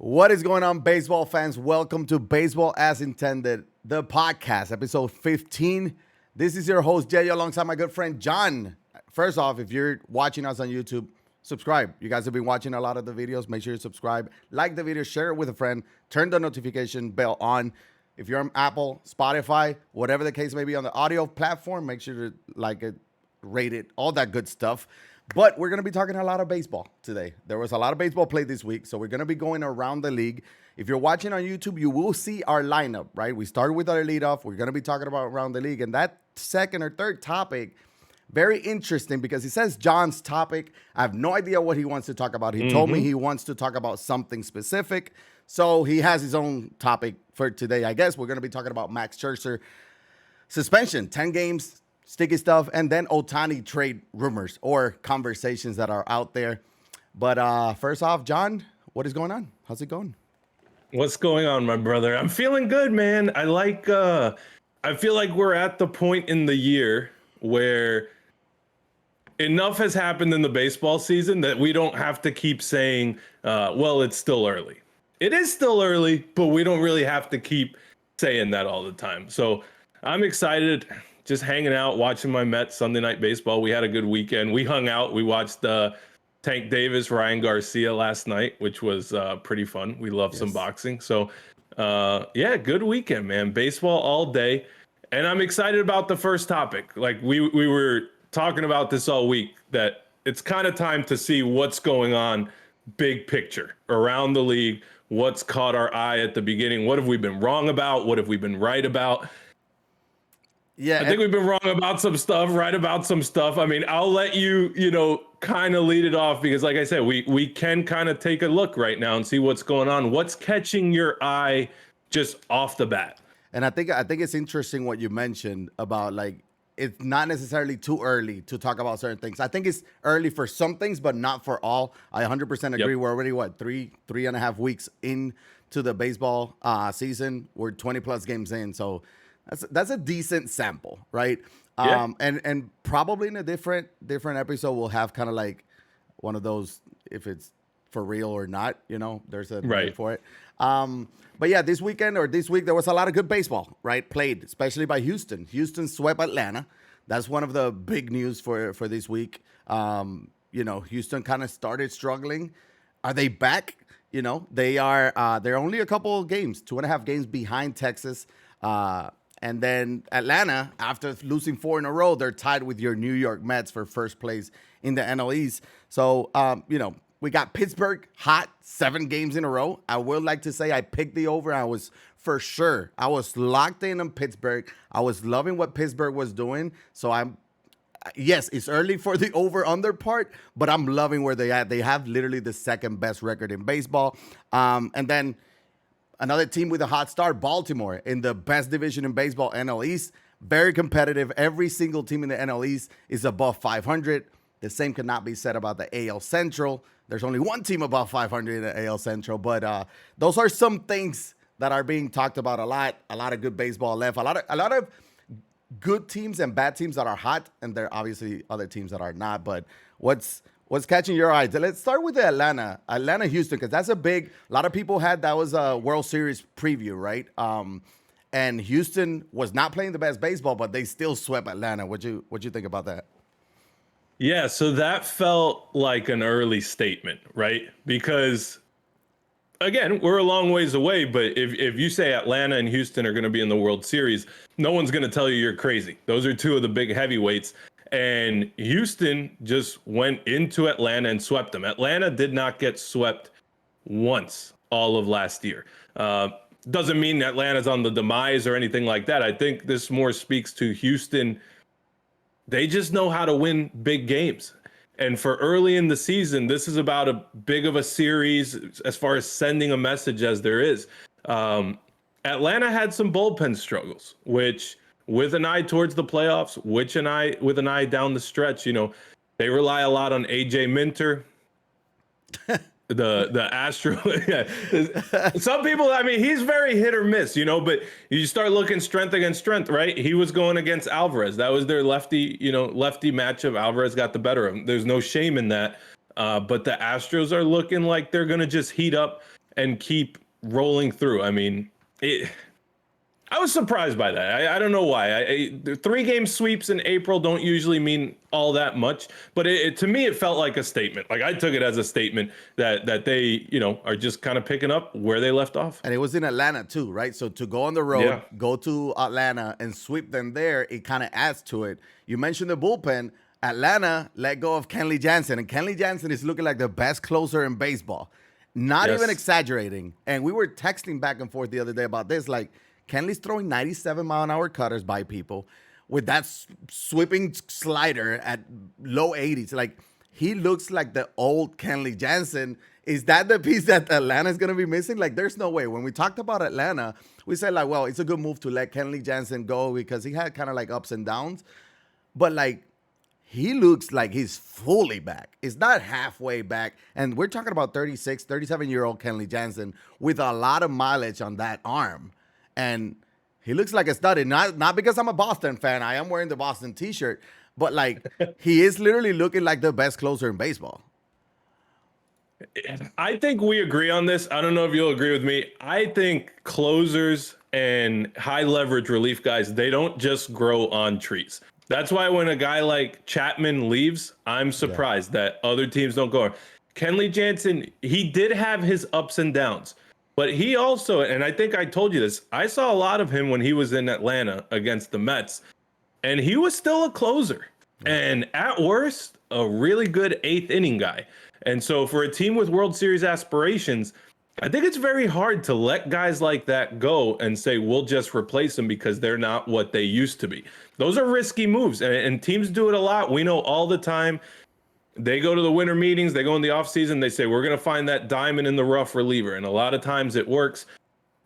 What is going on, baseball fans? Welcome to Baseball as Intended, the podcast, episode 15. This is your host, Yeyo, alongside my good friend, Jon. First off, if you're watching us on YouTube, subscribe. You guys have been watching a lot of the videos. Make sure you subscribe, like the video, share it with a friend, turn the notification bell on. If you're on Apple, Spotify, whatever the case may be on the audio platform, make sure to like it, rate it, all that good stuff. But we're going to be talking a lot of baseball today. There was a lot of baseball played this week, so we're going to be going around the league. If you're watching on YouTube, you will see our lineup, right? We started with our leadoff. We're going to be talking about around the league. And that second or third topic, very interesting because he says Jon's topic. I have no idea what he wants to talk about. He told me he wants to talk about something specific. So he has his own topic for today. I guess we're going to be talking about Max Scherzer suspension, 10 games. Sticky stuff, and then Ohtani trade rumors or conversations that are out there. But first off, Jon, what is going on? How's it going? What's going on, my brother? I'm feeling good, man. I feel like we're at the point in the year where enough has happened in the baseball season that we don't have to keep saying, well, it's still early. It is still early, but we don't really have to keep saying that all the time. So I'm excited. Just hanging out, watching my Mets Sunday Night Baseball. We had a good weekend. We hung out. We watched Tank Davis, Ryan Garcia last night, which was pretty fun. We love some boxing. So, yeah, good weekend, man. Baseball all day. And I'm excited about the first topic. Like we were talking about this all week, that it's kind of time to see what's going on big picture around the league. What's caught our eye at the beginning? What have we been wrong about? What have we been right about? Yeah, I think we've been wrong about some stuff, right about some stuff. I mean, I'll let you, kind of lead it off because, like I said, we can kind of take a look right now and see what's going on. What's catching your eye just off the bat? and I think it's interesting what you mentioned about like it's not necessarily too early to talk about certain things. I think it's early for some things, but not for all. I 100% agree. We're already three and a half weeks into the baseball season. We're 20 plus games in, so. That's a decent sample, right? Yeah. And probably in a different episode, we'll have kind of like one of those, if it's for real or not, there's a name for it. But yeah, this week, there was a lot of good baseball, right? Played, especially by Houston. Houston swept Atlanta. That's one of the big news for this week. Houston kind of started struggling. Are they back? They are, they're only a couple of games, 2.5 games behind Texas. And then Atlanta, after losing 4 in a row, they're tied with your New York Mets for first place in the NL East. So, we got Pittsburgh hot 7 games in a row. I would like to say I picked the over. I was locked in on Pittsburgh. I was loving what Pittsburgh was doing. So yes, it's early for the over-under part, but I'm loving where they at. They have literally the second best record in baseball. And then another team with a hot start, Baltimore, in the best division in baseball, NL East. Very competitive. Every single team in the NL East is above 500. The same cannot be said about the AL Central. There's only one team above 500 in the AL Central. But those are some things that are being talked about a lot. A lot of good baseball left. A lot of good teams and bad teams that are hot. And there are obviously other teams that are not. But what's catching your eye? Let's start with the Atlanta-Houston, because that's a lot of people had that was a World Series preview, right? And Houston was not playing the best baseball, but they still swept Atlanta. What'd you think about that? Yeah, so that felt like an early statement, right? Because, again, we're a long ways away, but if you say Atlanta and Houston are going to be in the World Series, no one's going to tell you you're crazy. Those are two of the big heavyweights. And Houston just went into Atlanta and swept them. Atlanta did not get swept once all of last year. Doesn't mean Atlanta's on the demise or anything like that. I think this more speaks to Houston. They just know how to win big games. And for early in the season, this is about as big of a series as far as sending a message as there is. Atlanta had some bullpen struggles, which, with an eye towards the playoffs, with an eye down the stretch, they rely a lot on AJ Minter. The Astro. Yeah. Some people, I mean, he's very hit or miss, but you start looking strength against strength, right? He was going against Alvarez. That was their lefty matchup. Alvarez got the better of him. There's no shame in that. But the Astros are looking like they're going to just heat up and keep rolling through. I mean, I was surprised by that. I don't know why. The 3-game sweeps in April don't usually mean all that much, but to me, it felt like a statement. Like I took it as a statement that they, are just kind of picking up where they left off. And it was in Atlanta too, right? So to go on the road, go to Atlanta and sweep them there, it kind of adds to it. You mentioned the bullpen. Atlanta let go of Kenley Jansen, and Kenley Jansen is looking like the best closer in baseball. Not even exaggerating. And we were texting back and forth the other day about this, like, Kenley's throwing 97-mile-an-hour cutters by people with that sweeping slider at low 80s. Like, he looks like the old Kenley Jansen. Is that the piece that Atlanta's going to be missing? Like, there's no way. When we talked about Atlanta, we said, like, well, it's a good move to let Kenley Jansen go because he had kind of like ups and downs. But, like, he looks like he's fully back. It's not halfway back. And we're talking about 36, 37-year-old Kenley Jansen with a lot of mileage on that arm. And he looks like a stud. And not because I'm a Boston fan. I am wearing the Boston t-shirt. But, like, he is literally looking like the best closer in baseball. I think we agree on this. I don't know if you'll agree with me. I think closers and high leverage relief guys, they don't just grow on trees. That's why when a guy like Chapman leaves, I'm surprised that other teams don't go. Kenley Jansen, he did have his ups and downs. But he also, and I think I told you this, I saw a lot of him when he was in Atlanta against the Mets, and he was still a closer. And at worst, a really good 8th inning guy. And so for a team with World Series aspirations, I think it's very hard to let guys like that go and say, we'll just replace them because they're not what they used to be. Those are risky moves, and teams do it a lot. We know all the time. They go to the winter meetings, they go in the offseason, they say, we're going to find that diamond in the rough reliever. And a lot of times it works.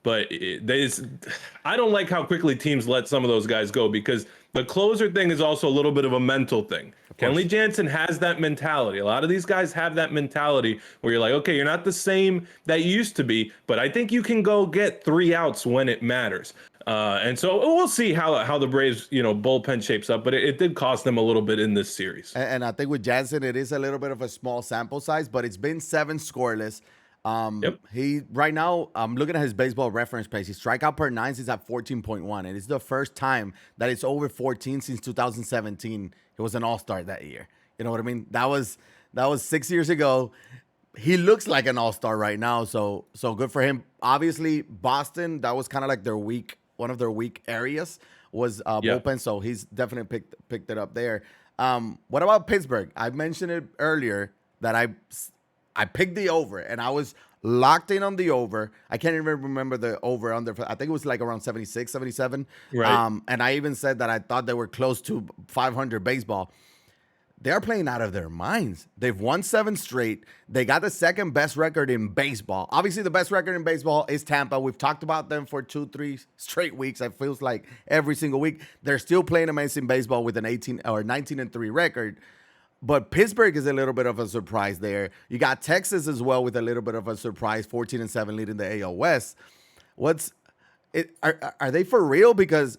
But I don't like how quickly teams let some of those guys go because the closer thing is also a little bit of a mental thing. Kenley Jansen has that mentality. A lot of these guys have that mentality where you're like, okay, you're not the same that you used to be, but I think you can go get 3 outs when it matters. And so we'll see how the Braves, bullpen shapes up, but it did cost them a little bit in this series. And I think with Jansen, it is a little bit of a small sample size, but it's been 7 scoreless. He right now, I'm looking at his baseball reference page. His strikeout per 9 is at 14.1, and it's the first time that it's over 14 since 2017. He was an all-star that year. You know what I mean? That was 6 years ago. He looks like an all-star right now, so good for him. Obviously, Boston, that was kind of like one of their weak areas was bullpen, so he's definitely picked it up there. What about Pittsburgh? I mentioned it earlier that I picked the over, and I was locked in on the over. I can't even remember the over under. I think it was like around 76, 77. Right. And I even said that I thought they were close to 500 baseball. They're playing out of their minds. They've won 7 straight. They got the second best record in baseball. Obviously, the best record in baseball is Tampa. We've talked about them for 2-3 straight weeks. It feels like every single week. They're still playing amazing baseball with an 18 or 19-3 record. But Pittsburgh is a little bit of a surprise there. You got Texas as well with a little bit of a surprise, 14-7 leading the AL West. Are they for real? Because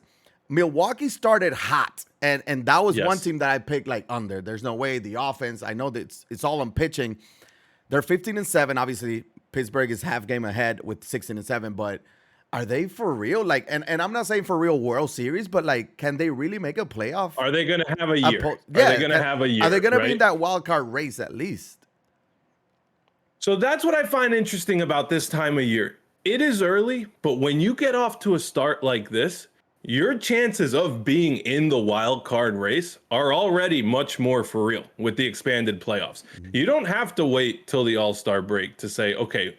Milwaukee started hot, and that was one team that I picked like under. There's no way. The offense, I know that it's all on pitching. They're 15-7. Obviously, Pittsburgh is half game ahead with 16-7, but are they for real? Like, and I'm not saying for real World Series, but like, can they really make a playoff? Are they going to have a year? Are they going to have a year? Are they going to be in that wild card race at least? So that's what I find interesting about this time of year. It is early, but when you get off to a start like this, your chances of being in the wild card race are already much more for real with the expanded playoffs. Mm-hmm. You don't have to wait till the All-Star break to say, okay,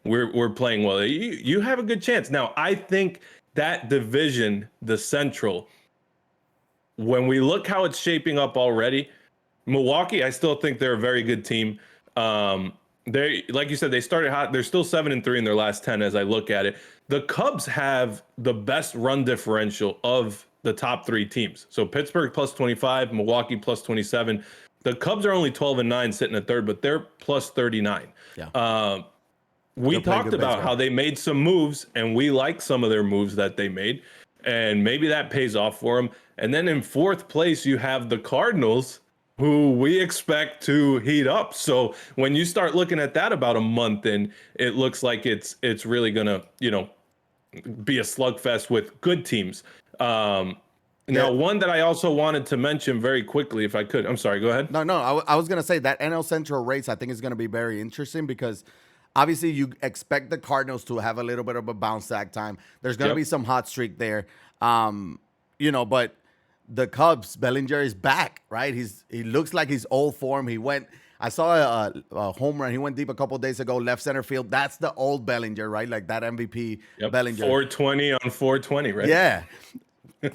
we're playing well. You have a good chance. Now, I think that division, the Central, when we look how it's shaping up already, Milwaukee, I still think they're a very good team. They, like you said, they started hot. They're still 7-3 in their last 10 as I look at it. The Cubs have the best run differential of the top 3 teams. So Pittsburgh plus 25, Milwaukee plus 27. The Cubs are only 12-9 sitting at third, but they're plus 39. Yeah. We talked about how they made some moves, and we like some of their moves that they made, and maybe that pays off for them. And then in 4th place, you have the Cardinals, who we expect to heat up. So when you start looking at that about a month in, it looks like it's really gonna, be a slugfest with good teams. Yeah. Now, one that I also wanted to mention very quickly, if I could. I'm sorry, go ahead. No. I was gonna say that NL Central race I think is gonna be very interesting because obviously you expect the Cardinals to have a little bit of a bounce back time. There's gonna be some hot streak there, but the Cubs, Bellinger is back, right? He looks like his old form. I saw a home run. He went deep a couple days ago, left center field. That's the old Bellinger, right? Like that MVP Bellinger. 420 on 420, right? Yeah.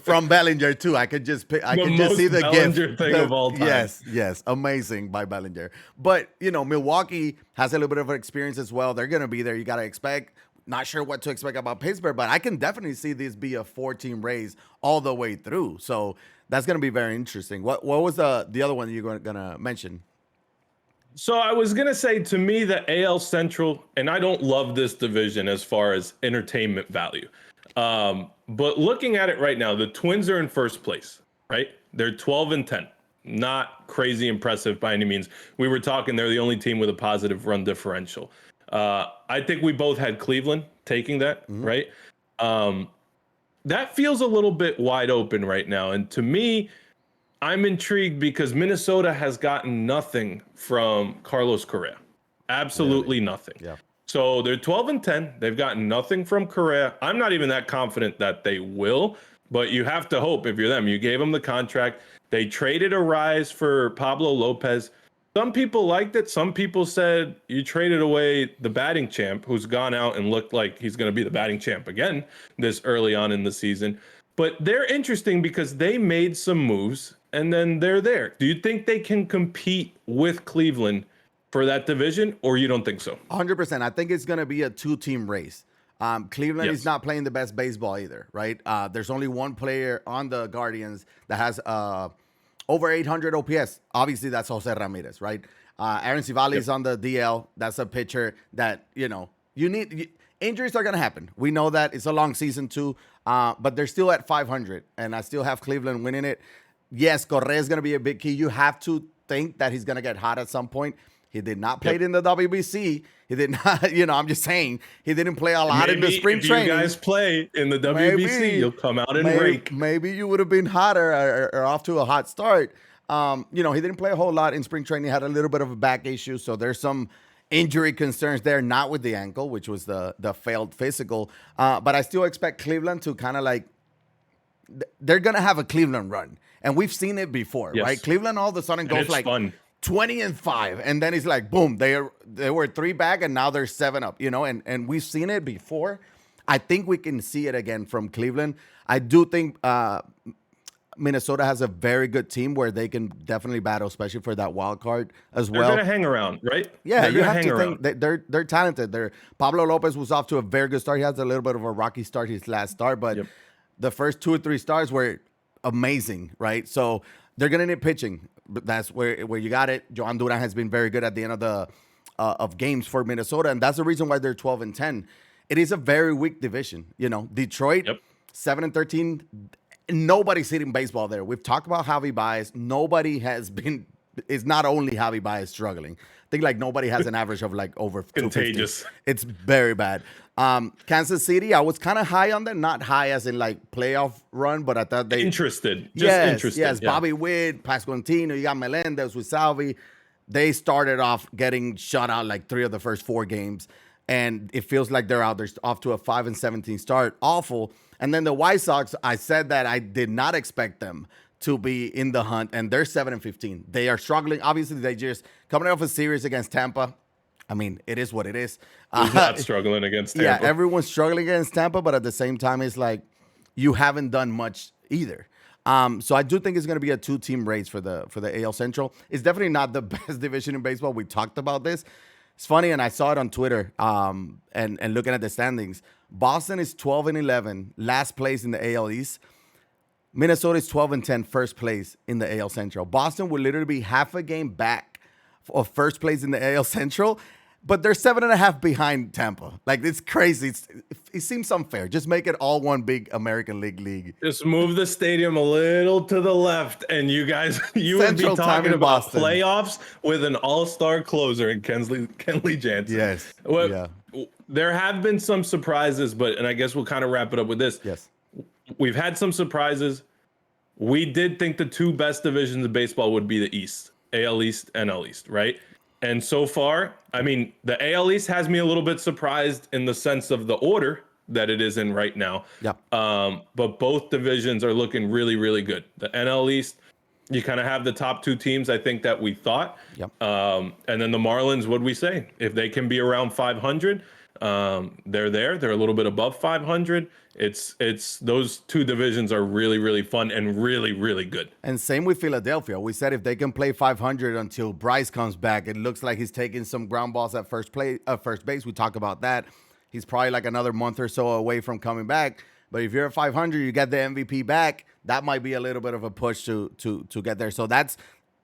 From Bellinger too. I could just see the Bellinger gift thing of all time. Yes, amazing by Bellinger. But Milwaukee has a little bit of experience as well. They're gonna be there. You gotta expect. Not sure what to expect about Pittsburgh, but I can definitely see this be a 4-team race all the way through. So that's gonna be very interesting. What was the other one you're gonna mention? So I was gonna say, to me, the AL Central, and I don't love this division as far as entertainment value. But looking at it right now, the Twins are in first place, right? They're 12-10. Not crazy impressive by any means. We were talking, they're the only team with a positive run differential. I think we both had Cleveland taking that, right? That feels a little bit wide open right now. And to me, I'm intrigued because Minnesota has gotten nothing from Carlos Correa. Absolutely nothing. Yeah. So they're 12-10. They've gotten nothing from Correa. I'm not even that confident that they will, but you have to hope if you're them. You gave them the contract. They traded a rise for Pablo Lopez. Some people liked it. Some people said you traded away the batting champ, who's gone out and looked like he's going to be the batting champ again this early on in the season. But they're interesting because they made some moves and then they're there. Do you think they can compete with Cleveland for that division, or you don't think so? 100%. I think it's going to be a 2-team race. Cleveland is not playing the best baseball either, right? There's only one player on the Guardians that has over 800 OPS. Obviously, that's Jose Ramirez, right? Aaron Civale is on the DL. That's a pitcher that, you need. Injuries are going to happen. We know that. It's a long season too, but they're still at 500, and I still have Cleveland winning it. Yes, Correa is going to be a big key. You have to think that he's going to get hot at some point. He did not play it in the WBC. He did not, I'm just saying, he didn't play a lot in the spring training. If you guys play in the WBC, you'll come out and rake. Maybe you would have been hotter or off to a hot start. He didn't play a whole lot in spring training. He had a little bit of a back issue, so there's some injury concerns there, not with the ankle, which was the failed physical. But I still expect Cleveland to kind of they're going to have a Cleveland run. And we've seen it before, right? Cleveland all of a sudden goes fun. 20-5, and then it's like boom, they were 3 back and now they're 7 up, and we've seen it before. I think we can see it again from Cleveland. I do think Minnesota has a very good team where they can definitely battle, especially for that wild card as well. They're gonna hang around, right? Yeah, you have to think that they're talented. Pablo Lopez was off to a very good start. He has a little bit of a rocky start his last start, but the first 2 or 3 starts were amazing, right? So they're gonna need pitching. But that's where you got it. Joan Duran has been very good at the end of the of games for Minnesota, and that's the reason why they're 12-10. It is a very weak division. Detroit 7-13. Nobody's hitting baseball there. We've talked about Javi Baez. Nobody has been. It's not only Javi Baez struggling. I think nobody has an average of over 250. Contagious. It's very bad. Kansas City, I was kind of high on them, not high as in playoff run, but I thought they interested. Interested. Yes, yeah. Bobby Witt, Pasquantino, you got Melendez with Salvi. They started off getting shut out 3 of the first 4 games, and it feels like they're out. They're off to a 5-17 start. Awful. And then the White Sox, I said that I did not expect them to be in the hunt, and they're 7-15. They are struggling. Obviously, they just coming off a series against Tampa. I mean, it is what it is. Who's not struggling against Tampa? Yeah, everyone's struggling against Tampa, but at the same time, it's you haven't done much either. So I do think it's going to be a 2-team race for the AL Central. It's definitely not the best division in baseball. We talked about this. It's funny, and I saw it on Twitter. And looking at the standings, Boston is 12-11, last place in the AL East. Minnesota is 12-10, first place in the AL Central. Boston will literally be half a game back of first place in the AL Central. but they're 7.5 behind Tampa. Like, it's crazy. It seems unfair. Just make it all one big American League. Just move the stadium a little to the left, and you guys, you Central would be time talking in about Boston. playoffs with an all-star closer in Kenley Jansen. Yes. Well, yeah. There have been some surprises, and I guess we'll kind of wrap it up with this. Yes. We've had some surprises. We did think the two best divisions of baseball would be the East, AL East, NL East, right? And so far, I mean, the AL East has me a little bit surprised in the sense of the order that it is in right now. Yeah. But both divisions are looking really, really good. The NL East, you kind of have the top two teams, I think, that we thought. Yep. And then the Marlins, what'd we say? If they can be around 500, they're there. They're a little bit above 500. It's those two divisions are really, really fun and really, really good. And same with Philadelphia. We said if they can play 500 until Bryce comes back, it looks like he's taking some ground balls at first base. We talk about that. He's probably like another month or so away from coming back. But if you're at 500, you get the MVP back. That might be a little bit of a push to get there. So that's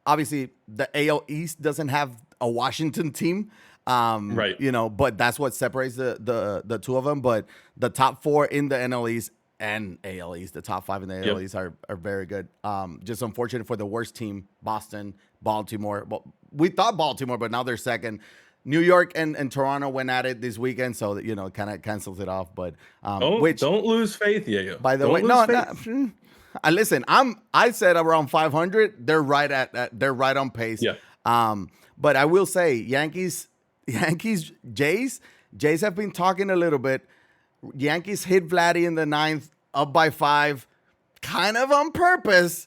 obviously the AL East doesn't have a Washington team. Right. You know, but that's what separates the two of them. But the top four in the NL East and AL East, the top five in the AL East are very good. Just unfortunate for the worst team, Boston, Baltimore. Well, we thought Baltimore, but now they're second. New York and Toronto went at it this weekend, so that, you know, kind of cancels it off. But don't lose faith, Yeyo. By the way, listen, I said around 500. They're right they're right on pace. Yeah. But I will say, Yankees, Jays have been talking a little bit. Yankees hit Vladdy in the ninth, up by 5, kind of on purpose.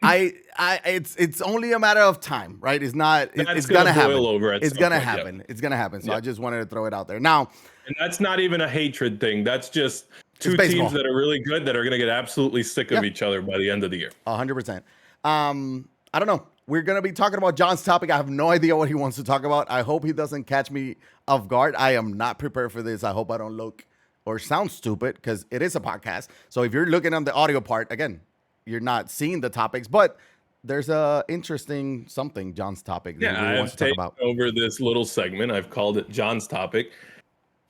It's only a matter of time, right? It's not. It's gonna happen. It's gonna happen. Yeah. It's gonna happen. So I just wanted to throw it out there now. And that's not even a hatred thing. That's just two teams that are really good that are gonna get absolutely sick of each other by the end of the year. 100%. I don't know. We're going to be talking about Jon's topic. I have no idea what he wants to talk about. I hope he doesn't catch me off guard. I am not prepared for this. I hope I don't look or sound stupid because it is a podcast. So if you're looking on the audio part, again, you're not seeing the topics, but there's a interesting something, Jon's topic. That he wants to talk about. Over this little segment. I've called it Jon's topic.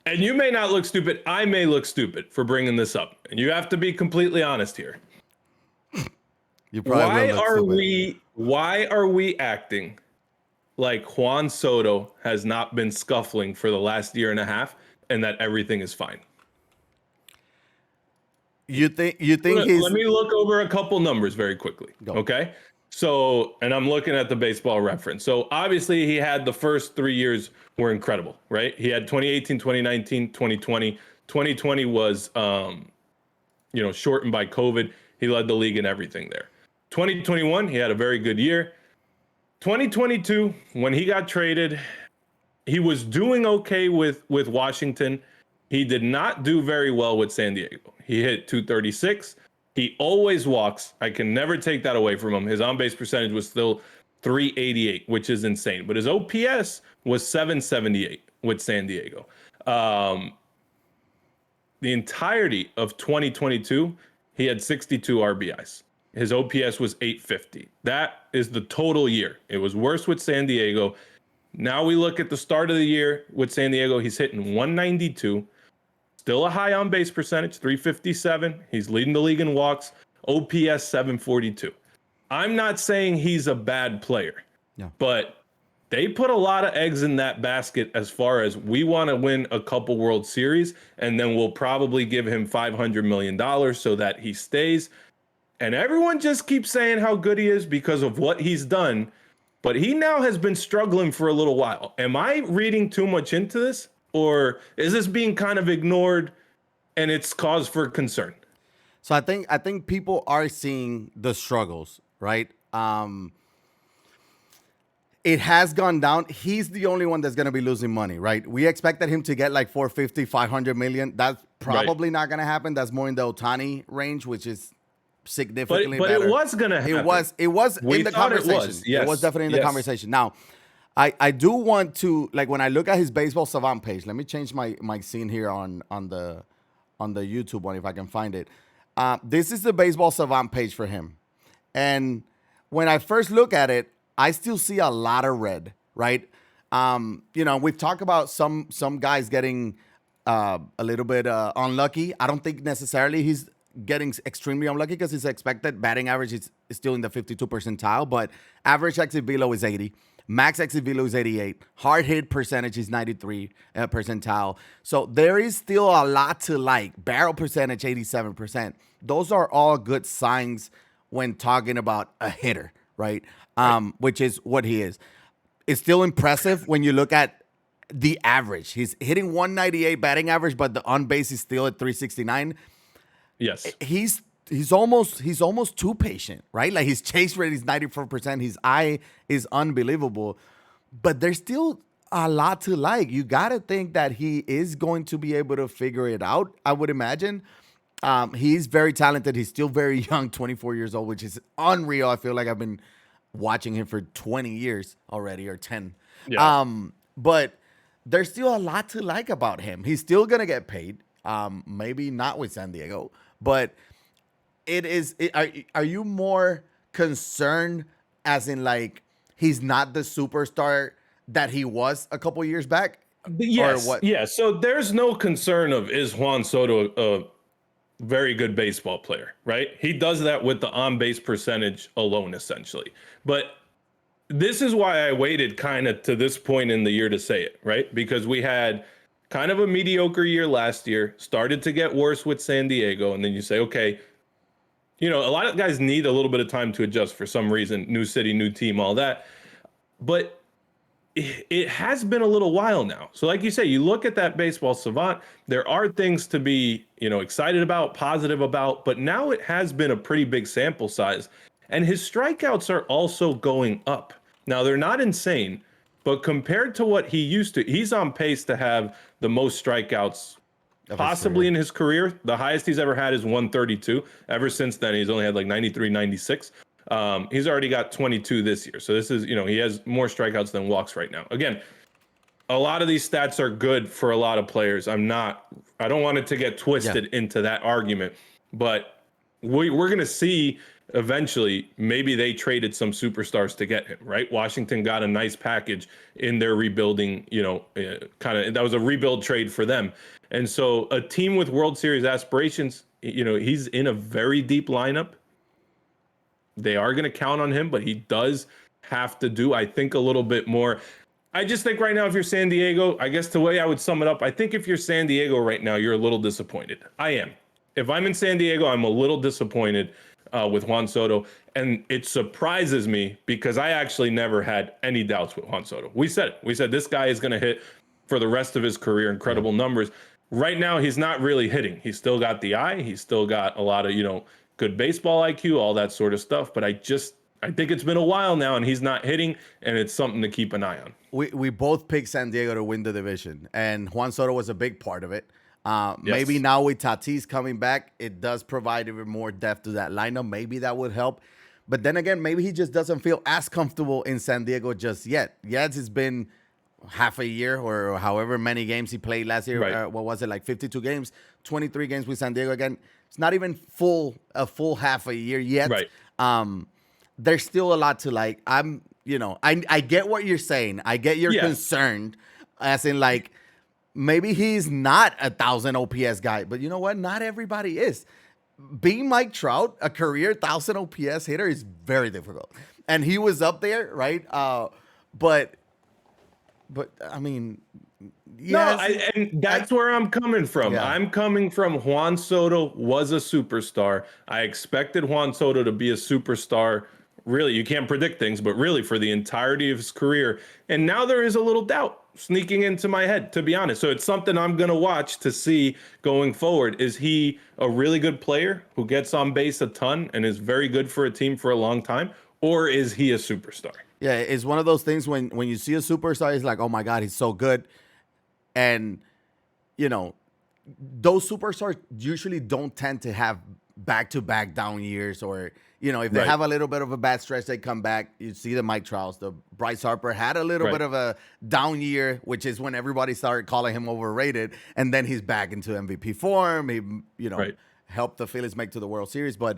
And you may not look stupid. I may look stupid for bringing this up. And you have to be completely honest here. You probably Why are we acting like Juan Soto has not been scuffling for the last year and a half and that everything is fine? You think Let me look over a couple numbers very quickly. Go. Okay. So, and I'm looking at the Baseball Reference. So obviously he had the first 3 years were incredible, right? He had 2018, 2019, 2020. 2020 was, shortened by COVID. He led the league in everything there. 2021, he had a very good year. 2022, when he got traded, he was doing okay with Washington. He did not do very well with San Diego. He hit 236. He always walks. I can never take that away from him. His on-base percentage was still 388, which is insane. But his OPS was 778 with San Diego. The entirety of 2022, he had 62 RBIs. His OPS was 850. That is the total year. It was worse with San Diego. Now we look at the start of the year with San Diego. He's hitting 192. Still a high on-base percentage, 357. He's leading the league in walks. OPS 742. I'm not saying he's a bad player, but they put a lot of eggs in that basket as far as we want to win a couple World Series, and then we'll probably give him $500 million so that he stays. And everyone just keeps saying how good he is because of what he's done. But he now has been struggling for a little while. Am I reading too much into this? Or is this being kind of ignored and it's cause for concern? So I think people are seeing the struggles, right? It has gone down. He's the only one that's going to be losing money, right? We expected him to get like 450, 500 million. That's probably not going to happen. That's more in the Ohtani range, which is significantly better. But it was going to happen. It was in the conversation. It was definitely in the conversation. Now, I do want to, like, when I look at his Baseball Savant page, let me change my scene here on the YouTube one if I can find it. This is the Baseball Savant page for him. And when I first look at it, I still see a lot of red, right? We've talked about some guys getting a little bit unlucky. I don't think necessarily he's getting extremely unlucky because his expected batting average is still in the 52 percentile, but average exit velo is 80. Max exit velo is 88. Hard hit percentage is 93 percentile. So there is still a lot to like. Barrel percentage, 87%. Those are all good signs when talking about a hitter, right? Which is what he is. It's still impressive when you look at the average. He's hitting 198 batting average, but the on base is still at 369. Yes. He's almost too patient, right? Like his chase rate is 94%. His eye is unbelievable, but there's still a lot to like. You got to think that he is going to be able to figure it out, I would imagine. He's very talented. He's still very young, 24 years old, which is unreal. I feel like I've been watching him for 20 years already, or 10. Yeah. But there's still a lot to like about him. He's still going to get paid. Maybe not with San Diego, but are you more concerned as in like he's not the superstar that he was a couple years back? Yes. Or what? Yeah. So there's no concern of, is Juan Soto a very good baseball player, right? He does that with the on-base percentage alone, essentially. But this is why I waited kind of to this point in the year to say it, right? Because we had kind of a mediocre year last year, started to get worse with San Diego, and then you say, okay, a lot of guys need a little bit of time to adjust for some reason, new city, new team, all that. But it has been a little while now. So like you say, you look at that baseball savant, there are things to be, excited about, positive about, but now it has been a pretty big sample size. And his strikeouts are also going up. Now, they're not insane, but compared to what he used to, he's on pace to have the most strikeouts possibly in his career. The highest he's ever had is 132. Ever since then, he's only had like 93, 96. He's already got 22 this year. So this is, he has more strikeouts than walks right now. Again, a lot of these stats are good for a lot of players. I don't want it to get twisted into that argument, but we're going to see eventually, maybe they traded some superstars to get him, right? Washington got a nice package in their rebuilding, that was a rebuild trade for them. And so a team with World Series aspirations, he's in a very deep lineup. They are going to count on him, but he does have to do, I think, a little bit more. I just think right now, if you're San Diego, I guess the way I would sum it up, I think if you're San Diego right now, you're a little disappointed. I am. If I'm in San Diego, I'm a little disappointed with Juan Soto. And it surprises me because I actually never had any doubts with Juan Soto. We said this guy is going to hit for the rest of his career incredible numbers. Right now, he's not really hitting. He's still got the eye. He's still got a lot of, good baseball IQ, all that sort of stuff. But I think it's been a while now and he's not hitting, and it's something to keep an eye on. We both picked San Diego to win the division, and Juan Soto was a big part of it. Yes. Maybe now with Tatis coming back, it does provide even more depth to that lineup. Maybe that would help. But then again, maybe he just doesn't feel as comfortable in San Diego just yet. Yes, it's been half a year or however many games he played last year. Right. What was it, like 52 games, 23 games with San Diego again. It's not even a full half a year yet. Right. There's still a lot to like. I get what you're saying. I get your concern, as in like maybe he's not 1,000 OPS guy, but you know what? Not everybody is. Being Mike Trout, a career 1,000 OPS hitter, is very difficult, and he was up there, right? But I mean, yes, and that's where I'm coming from. Yeah. I'm coming from Juan Soto was a superstar. I expected Juan Soto to be a superstar. Really, you can't predict things, but really for the entirety of his career. And now there is a little doubt sneaking into my head, to be honest. So it's something I'm going to watch to see going forward. Is he a really good player who gets on base a ton and is very good for a team for a long time? Or is he a superstar? Yeah, it's one of those things when you see a superstar, it's like, oh my God, he's so good. And, those superstars usually don't tend to have back-to-back down years, or, if they have a little bit of a bad stretch, they come back. You see the Mike Trouts, the Bryce Harper had a little bit of a down year, which is when everybody started calling him overrated. And then he's back into MVP form. He, helped the Phillies make to the World Series. But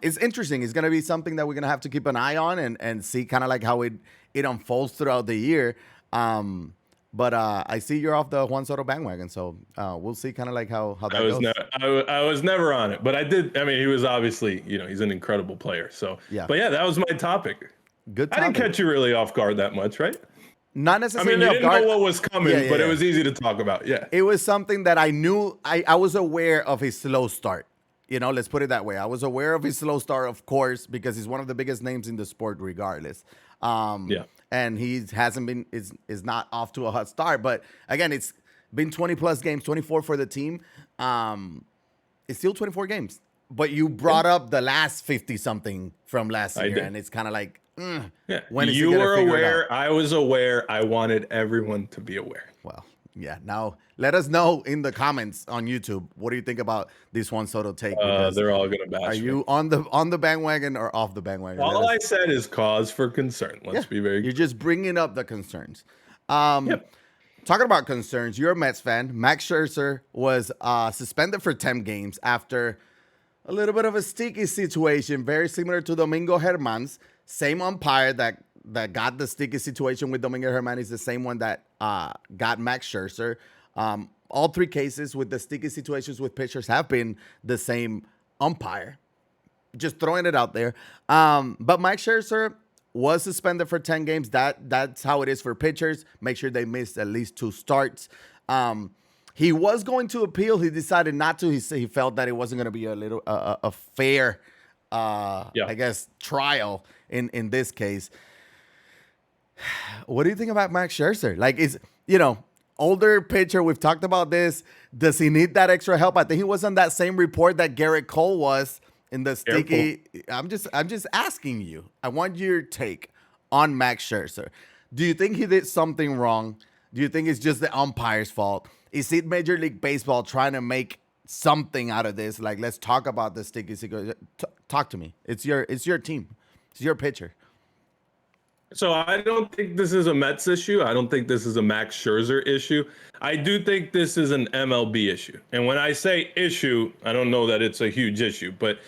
it's interesting. It's going to be something that we're going to have to keep an eye on and see kind of like how it unfolds throughout the year. But I see you're off the Juan Soto bandwagon, so we'll see kind of like how that goes. I was never on it, but I did. I mean, he was obviously, he's an incredible player. So, Yeah. But yeah, that was my topic. Good topic. I didn't catch you really off guard that much, right? Not necessarily. I mean, you didn't know what was coming, but it was easy to talk about. Yeah. It was something that I knew. I was aware of his slow start. Let's put it that way. I was aware of his slow start, of course, because he's one of the biggest names in the sport, regardless. And he hasn't been is not off to a hot start. But again, it's been 20 plus games, 24 for the team. It's still 24 games. But you brought up the last 50 something from last year, and it's kind of like, when you were aware, I was aware. I wanted everyone to be aware. Well, yeah. Now let us know in the comments on YouTube. What do you think about this Juan Soto take? They're all gonna bash. Are you on the bandwagon or off the bandwagon? All I said is cause for concern. Let's be very. You're just bringing up the concerns. Talking about concerns, you're a Mets fan. Max Scherzer was suspended for 10 games after a little bit of a sticky situation, very similar to Domingo Germán's. Same umpire that got the sticky situation with Domingo Germán is the same one that got Max Scherzer. All three cases with the sticky situations with pitchers have been the same umpire. Just throwing it out there. But Max Scherzer was suspended for 10 games. That's how it is for pitchers. Make sure they missed at least 2 starts. He was going to appeal. He decided not to. He felt that it wasn't going to be a fair, I guess, trial in this case. What do you think about Max Scherzer? Like, older pitcher. We've talked about this. Does he need that extra help? I think he was on that same report that Garrett Cole was in the sticky. I'm just asking you. I want your take on Max Scherzer. Do you think he did something wrong? Do you think it's just the umpire's fault? Is it Major League Baseball trying to make something out of this? Like, let's talk about the sticky situation. Talk to me. It's your team. It's your pitcher. So I don't think this is a Mets issue. I don't think this is a Max Scherzer issue. I do think this is an MLB issue. And when I say issue, I don't know that it's a huge issue, but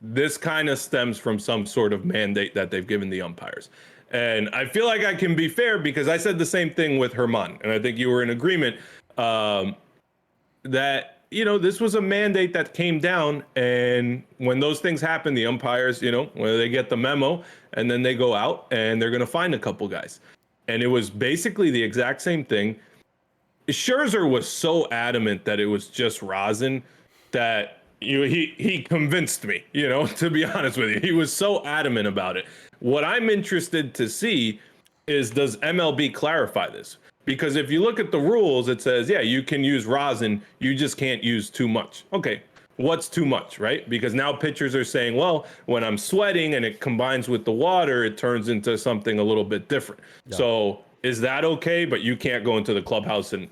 this kind of stems from some sort of mandate that they've given the umpires. And I feel like I can be fair because I said the same thing with Germán. And I think you were in agreement that, this was a mandate that came down. And when those things happen, the umpires, when they get the memo and then they go out and they're going to find a couple guys. And it was basically the exact same thing. Scherzer was so adamant that it was just rosin that he convinced me, to be honest with you. He was so adamant about it. What I'm interested to see is, does MLB clarify this? Because if you look at the rules, it says, you can use rosin, you just can't use too much. Okay, what's too much, right? Because now pitchers are saying, well, when I'm sweating and it combines with the water, it turns into something a little bit different. Yeah. So is that okay? But you can't go into the clubhouse and,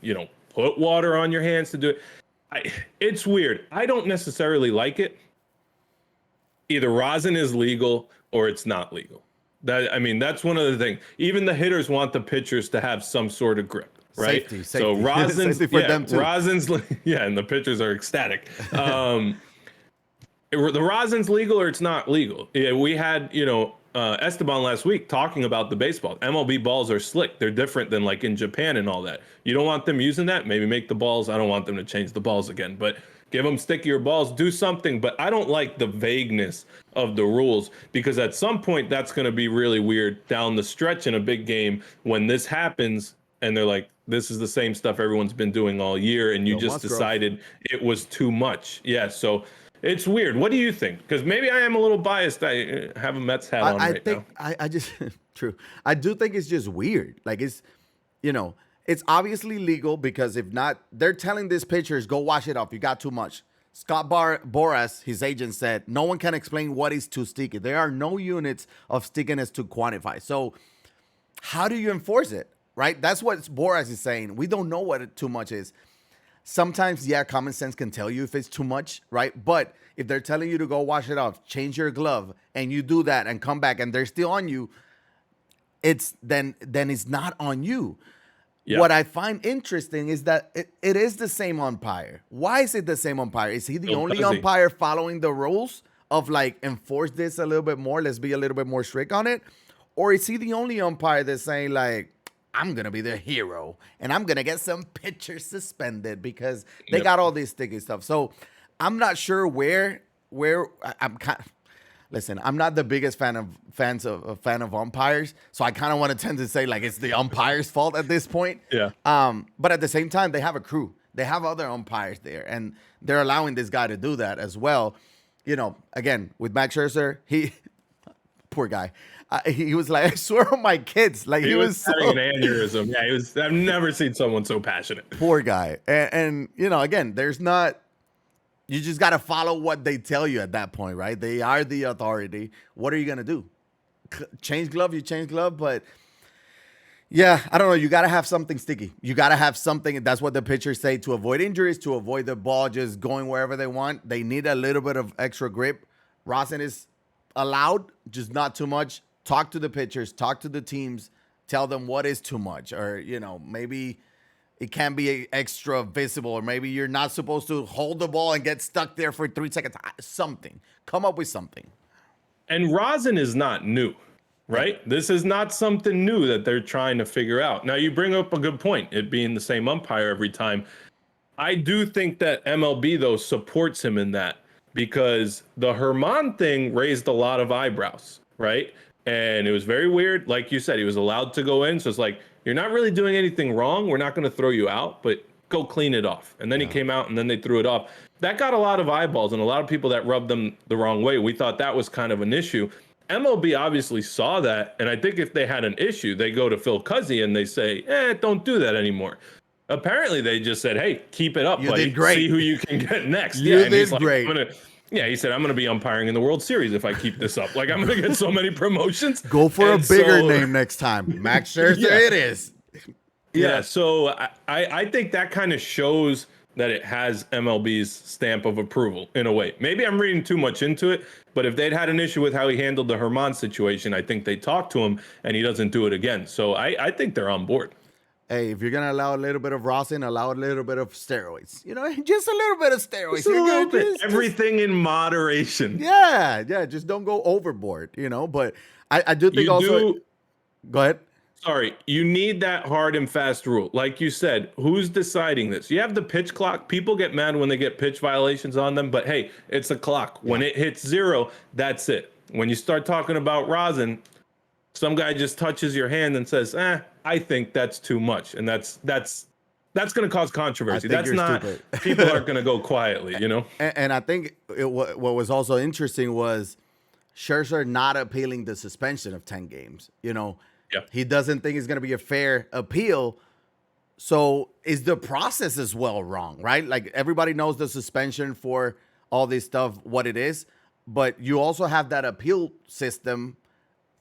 put water on your hands to do it. It's weird. I don't necessarily like it. Either rosin is legal or it's not legal. That's one of the things. Even the hitters want the pitchers to have some sort of grip, right? Safety. So rosin's safety for them too. Rosin's, and the pitchers are ecstatic. The rosin's legal or it's not legal. Yeah, we had, Esteban last week talking about the baseball. MLB balls are slick. They're different than like in Japan and all that. You don't want them using that. Maybe make the balls. I don't want them to change the balls again, but give them stickier balls, do something. But I don't like the vagueness of the rules because at some point that's going to be really weird down the stretch in a big game when this happens and they're like, this is the same stuff everyone's been doing all year and you just decided it was too much. Yeah, so it's weird. What do you think? Because maybe I am a little biased. I have a Mets hat on right now. I just, true. I do think it's just weird. Like it's obviously legal because if not, they're telling these pitchers, go wash it off. You got too much. Scott Boras, his agent, said, no one can explain what is too sticky. There are no units of stickiness to quantify. So how do you enforce it, right? That's what Boras is saying. We don't know what too much is. Sometimes, common sense can tell you if it's too much, right? But if they're telling you to go wash it off, change your glove, and you do that and come back and they're still on you, then it's not on you. Yeah. What I find interesting is that it is the same umpire. Why is it the same umpire? Is he the only umpire following the rules of like enforce this a little bit more? Let's be a little bit more strict on it. Or is he the only umpire that's saying like, I'm going to be the hero and I'm going to get some pitchers suspended because they got all this sticky stuff. So I'm not sure where I'm kind of, listen, I'm not the biggest fan of umpires, so I kind of want to tend to say like it's the umpire's fault at this point. Yeah. But at the same time, they have a crew. They have other umpires there, and they're allowing this guy to do that as well. You know, again, with Max Scherzer, poor guy. He was like, I swear on my kids. Like he was having an aneurysm. Yeah, he was. I've never seen someone so passionate. Poor guy. And you know, again, there's not. You just got to follow what they tell you at that point, right? They are the authority. What are you going to do? Change glove, you change glove. But, yeah, I don't know. You got to have something sticky. You got to have something. That's what the pitchers say to avoid injuries, to avoid the ball just going wherever they want. They need a little bit of extra grip. Rosin is allowed, just not too much. Talk to the pitchers. Talk to the teams. Tell them what is too much. Or, you know, maybe it can be extra visible, or maybe you're not supposed to hold the ball and get stuck there for 3 seconds. Something. Come up with something. And rosin is not new, right? This is not something new that they're trying to figure out. Now, you bring up a good point, it being the same umpire every time. I do think that MLB, though, supports him in that, because the Herman thing raised a lot of eyebrows, right? And it was very weird. Like you said, he was allowed to go in. So it's like, you're not really doing anything wrong. We're not going to throw you out, but go clean it off. And then he came out and then they threw it off. That got a lot of eyeballs and a lot of people that rubbed them the wrong way. We thought that was kind of an issue. MLB obviously saw that. And I think if they had an issue, they go to Phil Cuzzy and they say, don't do that anymore. Apparently they just said, hey, keep it up, you buddy. Did great. See who you can get next. You did great. He said, I'm going to be umpiring in the World Series if I keep this up. Like, I'm going to get so many promotions. Go for a bigger name next time. Max Scherzer, it is. Yeah, so I think that kind of shows that it has MLB's stamp of approval in a way. Maybe I'm reading too much into it, but if they'd had an issue with how he handled the Herman situation, I think they talked to him and he doesn't do it again. So I think they're on board. Hey, if you're going to allow a little bit of rosin, allow a little bit of steroids. You know, just a little bit of steroids. Just a little bit. Everything in moderation. Yeah, just don't go overboard, you know. But I do think Go ahead. Sorry, you need that hard and fast rule. Like you said, who's deciding this? You have the pitch clock. People get mad when they get pitch violations on them, but hey, it's a clock. When it hits 0, that's it. When you start talking about rosin, some guy just touches your hand and says, I think that's too much. And that's going to cause controversy. That's not, stupid. People aren't going to go quietly, you know? And I think what was also interesting was Scherzer not appealing the suspension of 10 games, you know? Yeah. He doesn't think it's going to be a fair appeal. So is the process as well wrong, right? Like everybody knows the suspension for all this stuff, what it is, but you also have that appeal system.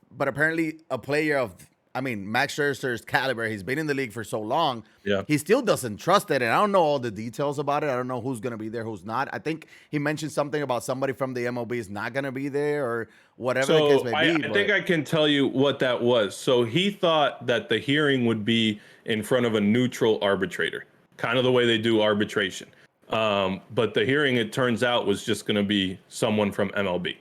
But apparently a player of, Max Scherzer's caliber, he's been in the league for so long. Yeah. He still doesn't trust it. And I don't know all the details about it. I don't know who's going to be there, who's not. I think he mentioned something about somebody from the MLB is not going to be there or whatever the case may be. I think I can tell you what that was. So he thought that the hearing would be in front of a neutral arbitrator, kind of the way they do arbitration. But the hearing, it turns out, was just going to be someone from MLB.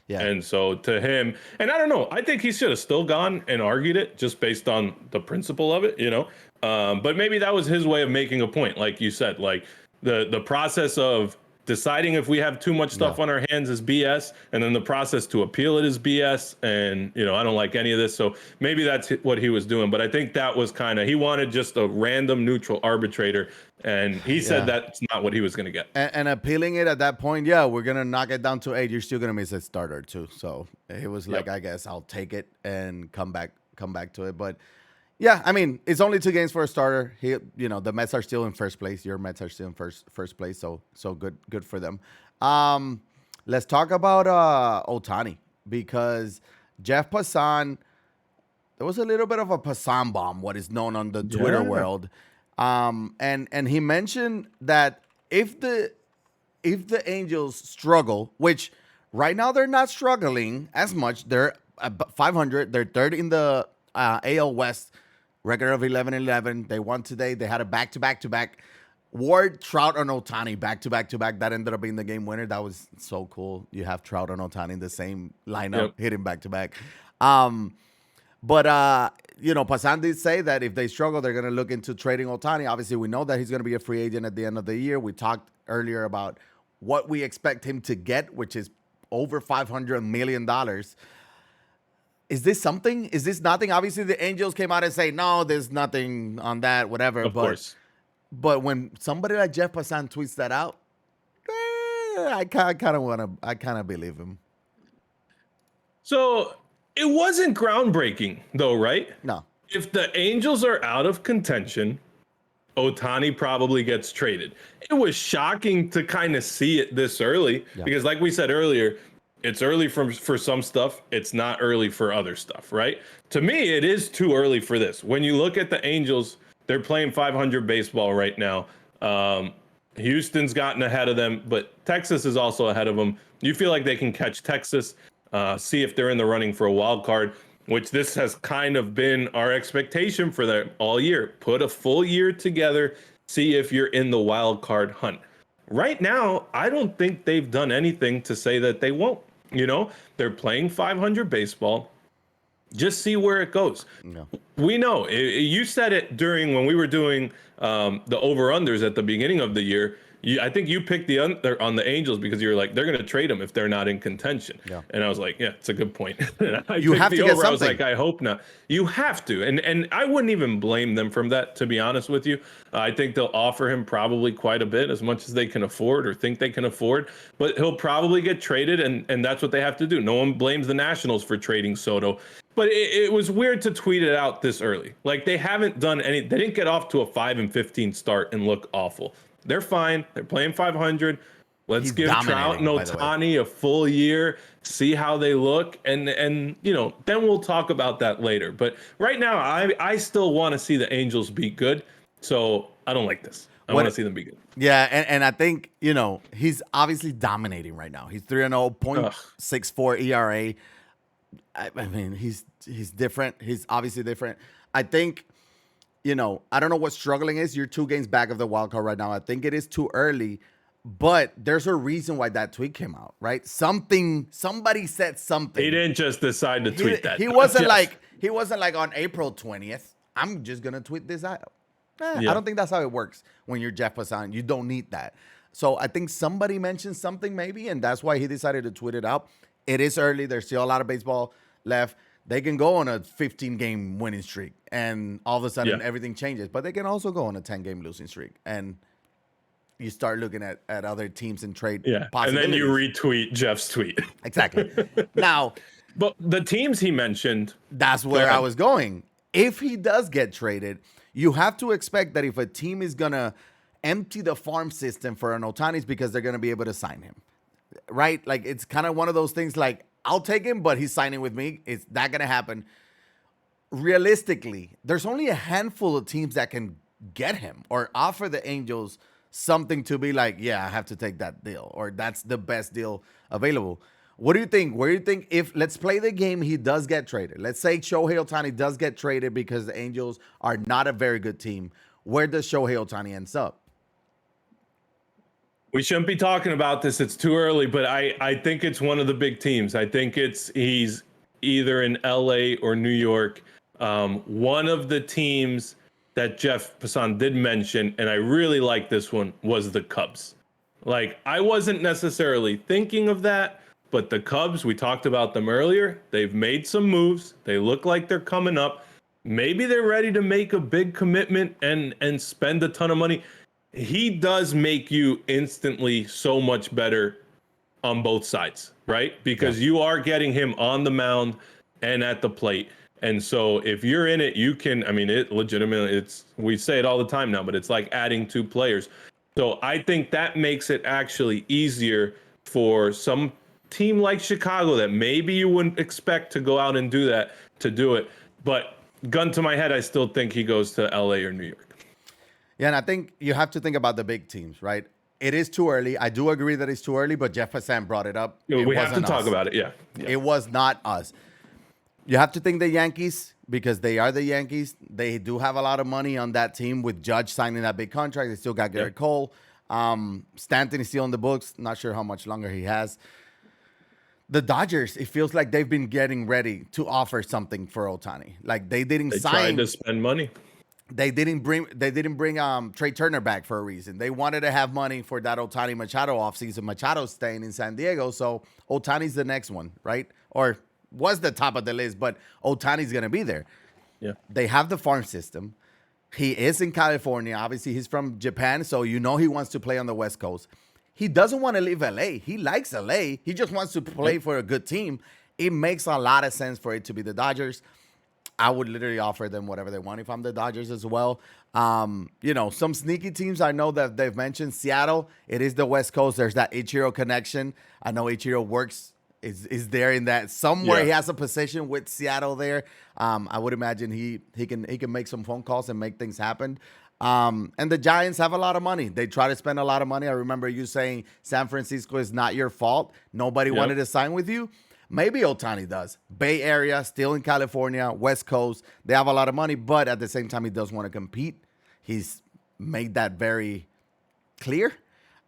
Yeah. And so to him, and I don't know, I think he should have still gone and argued it just based on the principle of it, you know. But maybe that was his way of making a point, like you said, like the process of deciding if we have too much stuff on our hands is BS, and then the process to appeal it is BS. And, you know, I don't like any of this. So maybe that's what he was doing. But I think that was he wanted just a random neutral arbitrator. And he said that's not what he was going to get. And appealing it at that point, we're going to knock it down to 8. You're still going to miss a starter too. So it was like, I guess I'll take it and come back to it. But yeah, it's only 2 games for a starter. The Mets are still in first place. Your Mets are still in first place. So good for them. Let's talk about Ohtani, because Jeff Passan, there was a little bit of a Passan bomb, what is known on the Twitter world. And he mentioned that if the Angels struggle, which right now they're not struggling as much, they're 500. They're third in the AL West, record of 11-11. They won today. They had a back-to-back-to-back. Ward, Trout, and Ohtani back-to-back-to-back. That ended up being the game winner. That was so cool. You have Trout and Ohtani in the same lineup, hitting back-to-back. But Passan did say that if they struggle, they're going to look into trading Ohtani. Obviously, we know that he's going to be a free agent at the end of the year. We talked earlier about what we expect him to get, which is over $500 million. Is this something? Is this nothing? Obviously, the Angels came out and say, no, there's nothing on that, whatever. Of course. But when somebody like Jeff Passan tweets that out, I kind of believe him. So it wasn't groundbreaking, though, right? No. If the Angels are out of contention, Ohtani probably gets traded. It was shocking to kind of see it this early because, like we said earlier, it's early for some stuff. It's not early for other stuff, right? To me, it is too early for this. When you look at the Angels, they're playing 500 baseball right now. Houston's gotten ahead of them, but Texas is also ahead of them. You feel like they can catch Texas, see if they're in the running for a wild card, which this has kind of been our expectation for them all year. Put a full year together, see if you're in the wild card hunt. Right now, I don't think they've done anything to say that they won't. They're playing 500 baseball. Just see where it goes. No. We know. You said it when we were doing the over-unders at the beginning of the year. I think you picked the under on the Angels because you were like, they're going to trade them if they're not in contention. Yeah. And I was like, yeah, it's a good point. You have to get something. I was like, I hope not. You have to. And I wouldn't even blame them from that, to be honest with you. I think they'll offer him probably quite a bit, as much as they can afford or think they can afford. But he'll probably get traded, and that's what they have to do. No one blames the Nationals for trading Soto. But it was weird to tweet it out this early. Like, they haven't done any. They didn't get off to a 5-15 start and look awful. They're fine. They're playing 500. Let's give Trout and Ohtani a full year, see how they look, and then we'll talk about that later. But right now, I still want to see the Angels be good. So I don't like this. I want to see them be good. Yeah, and I think, he's obviously dominating right now. He's 3-0, 0.64 ERA. I mean, he's different. He's obviously different. I think, I don't know what struggling is. You're 2 games back of the wild card right now. I think it is too early, but there's a reason why that tweet came out, right? Somebody said something. He didn't just decide to tweet that. He wasn't like on April 20th, I'm just going to tweet this out. I don't think that's how it works when you're Jeff Passan. You don't need that. So I think somebody mentioned something maybe, and that's why he decided to tweet it out. It is early. There's still a lot of baseball left. They can go on a 15-game winning streak, and all of a sudden everything changes. But they can also go on a 10-game losing streak, and you start looking at other teams and trade possibilities. And then you retweet Jeff's tweet. Exactly. Now, but the teams he mentioned. That's where I was going. If he does get traded, you have to expect that if a team is going to empty the farm system for an Ohtani, it's because they're going to be able to sign him. Right? Like, it's kind of one of those things like, I'll take him, but he's signing with me. It's not going to happen. Realistically, there's only a handful of teams that can get him or offer the Angels something to be like, yeah, I have to take that deal, or that's the best deal available. What do you think? Where do you think, if, let's play the game, he does get traded. Let's say Shohei Ohtani does get traded because the Angels are not a very good team. Where does Shohei Ohtani ends up? We shouldn't be talking about this. It's too early, but I think it's one of the big teams. I think he's either in LA or New York. One of the teams that Jeff Passan did mention, and I really like this one, was the Cubs. Like, I wasn't necessarily thinking of that, but the Cubs, we talked about them earlier. They've made some moves. They look like they're coming up. Maybe they're ready to make a big commitment and spend a ton of money. He does make you instantly so much better on both sides, right? Because you are getting him on the mound and at the plate. And so if you're in it, you can, it legitimately, we say it all the time now, but it's like adding 2 players. So I think that makes it actually easier for some team like Chicago that maybe you wouldn't expect to go out and do that, to do it. But gun to my head, I still think he goes to LA or New York. Yeah, and I think you have to think about the big teams, right? It is too early. I do agree that it's too early, but Jeff Passan brought it up. We have to talk about it, yeah. It was not us. You have to think the Yankees, because they are the Yankees. They do have a lot of money on that team with Judge signing that big contract. They still got Garrett Cole. Stanton is still in the books. Not sure how much longer he has. The Dodgers, it feels like they've been getting ready to offer something for Ohtani. Like they didn't sign. Tried to spend money. They didn't bring Trey Turner back for a reason. They wanted to have money for that Ohtani Machado offseason. Machado's staying in San Diego, so Ohtani's the next one, right? Or was the top of the list, but Ohtani's gonna be there. Yeah. They have the farm system. He is in California. Obviously, he's from Japan, so he wants to play on the West Coast. He doesn't want to leave LA. He likes LA. He just wants to play for a good team. It makes a lot of sense for it to be the Dodgers. I would literally offer them whatever they want if I'm the Dodgers as well. Some sneaky teams I know that they've mentioned. Seattle, it is the West Coast. There's that Ichiro connection. I know Ichiro works, is there in that somewhere. Yeah. He has a position with Seattle there. I would imagine he can make some phone calls and make things happen. And the Giants have a lot of money. They try to spend a lot of money. I remember you saying San Francisco is not your fault. Nobody wanted to sign with you. Maybe Ohtani does. Bay Area, still in California, West Coast. They have a lot of money, but at the same time, he does want to compete. He's made that very clear.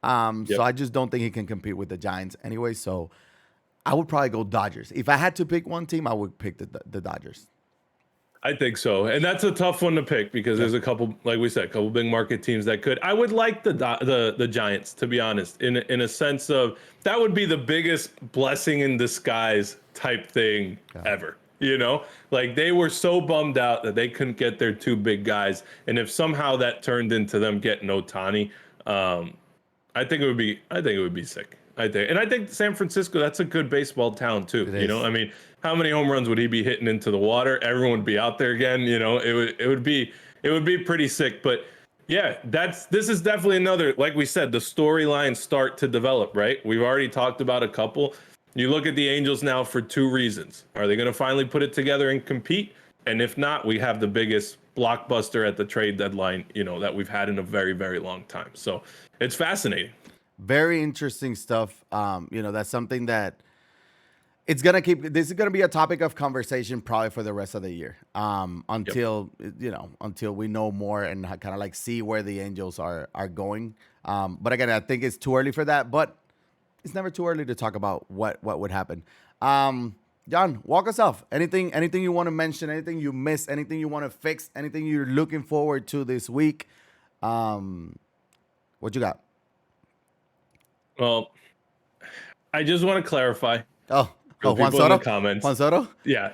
So I just don't think he can compete with the Giants anyway. So I would probably go Dodgers. If I had to pick one team, I would pick the Dodgers. I think so. And that's a tough one to pick because there's a couple, like we said, a couple big market teams that could. I would like the Giants, to be honest, in a sense of that would be the biggest blessing in disguise type thing ever. Like they were so bummed out that they couldn't get their two big guys. And if somehow that turned into them getting Ohtani, I think it would be sick. I think San Francisco, that's a good baseball town too. I mean, how many home runs would he be hitting into the water? Everyone would be out there again. It would be pretty sick. But yeah, this is definitely another, like we said, the storylines start to develop, right? We've already talked about a couple. You look at the Angels now for two reasons. Are they going to finally put it together and compete? And if not, we have the biggest blockbuster at the trade deadline, that we've had in a very, very long time. So it's fascinating. Very interesting stuff. That's something that this is going to be a topic of conversation probably for the rest of the year. Until we know more and kind of like see where the Angels are going. But again, I think it's too early for that, but it's never too early to talk about what would happen. Jon, walk us off. Anything you want to mention, anything you missed, anything you want to fix, anything you're looking forward to this week. What you got? Well, I just want to clarify. Juan Soto? In the comments. Juan Soto? Yeah.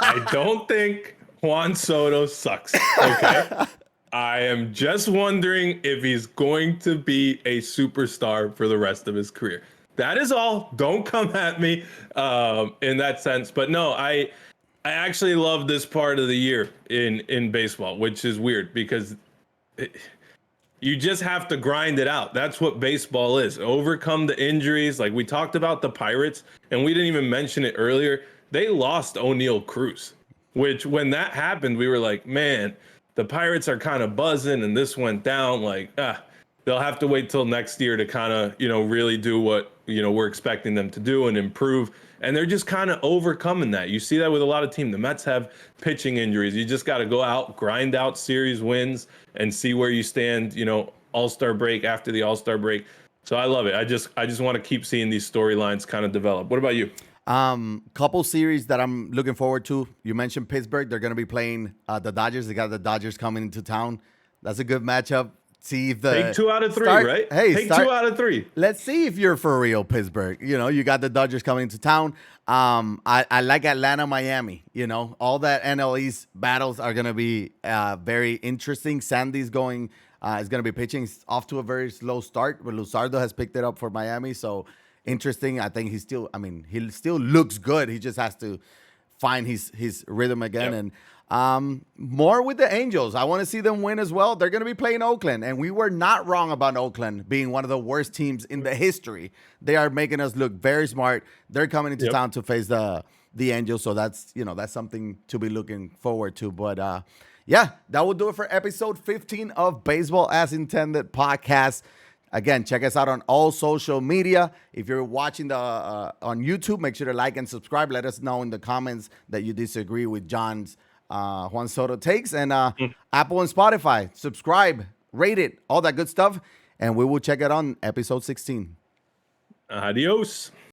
I don't think Juan Soto sucks. Okay. I am just wondering if he's going to be a superstar for the rest of his career. That is all. Don't come at me in that sense. But no, I actually love this part of the year in baseball, which is weird because you just have to grind it out. That's what baseball is. Overcome the injuries. Like we talked about the Pirates, and we didn't even mention it earlier. They lost O'Neal Cruz, which when that happened, we were like, man, the Pirates are kind of buzzing, and this went down. Like, they'll have to wait till next year to kind of, really do what, we're expecting them to do and improve. And they're just kind of overcoming that. You see that with a lot of teams. The Mets have pitching injuries. You just got to go out, grind out series wins, and see where you stand, All-Star break after the All-Star break. So I love it. I just want to keep seeing these storylines kind of develop. What about you? Couple series that I'm looking forward to. You mentioned Pittsburgh. They're going to be playing the Dodgers. They got the Dodgers coming into town. That's a good matchup. See if take 2 out of 3, right? Hey, take 2 out of 3. Let's see if you're for real, Pittsburgh. You got the Dodgers coming into town. I like Atlanta, Miami. All that NL East battles are gonna be very interesting. Sandy's is gonna be pitching. He's off to a very slow start, but Luzardo has picked it up for Miami. So interesting. I think he still looks good. He just has to find his rhythm again. Yep. And more with the Angels. I want to see them win as well. They're going to be playing Oakland, and we were not wrong about Oakland being one of the worst teams in the history. They are making us look very smart. They're coming into town to face the Angels, so that's something to be looking forward to. But that will do it for episode 15 of Baseball as Intended podcast. Again, check us out on all social media. If you're watching on YouTube, make sure to like and subscribe. Let us know in the comments that you disagree with Jon's Juan Soto takes, and Apple and Spotify. Subscribe, rate it, all that good stuff, and we will check it on episode 16. Adios.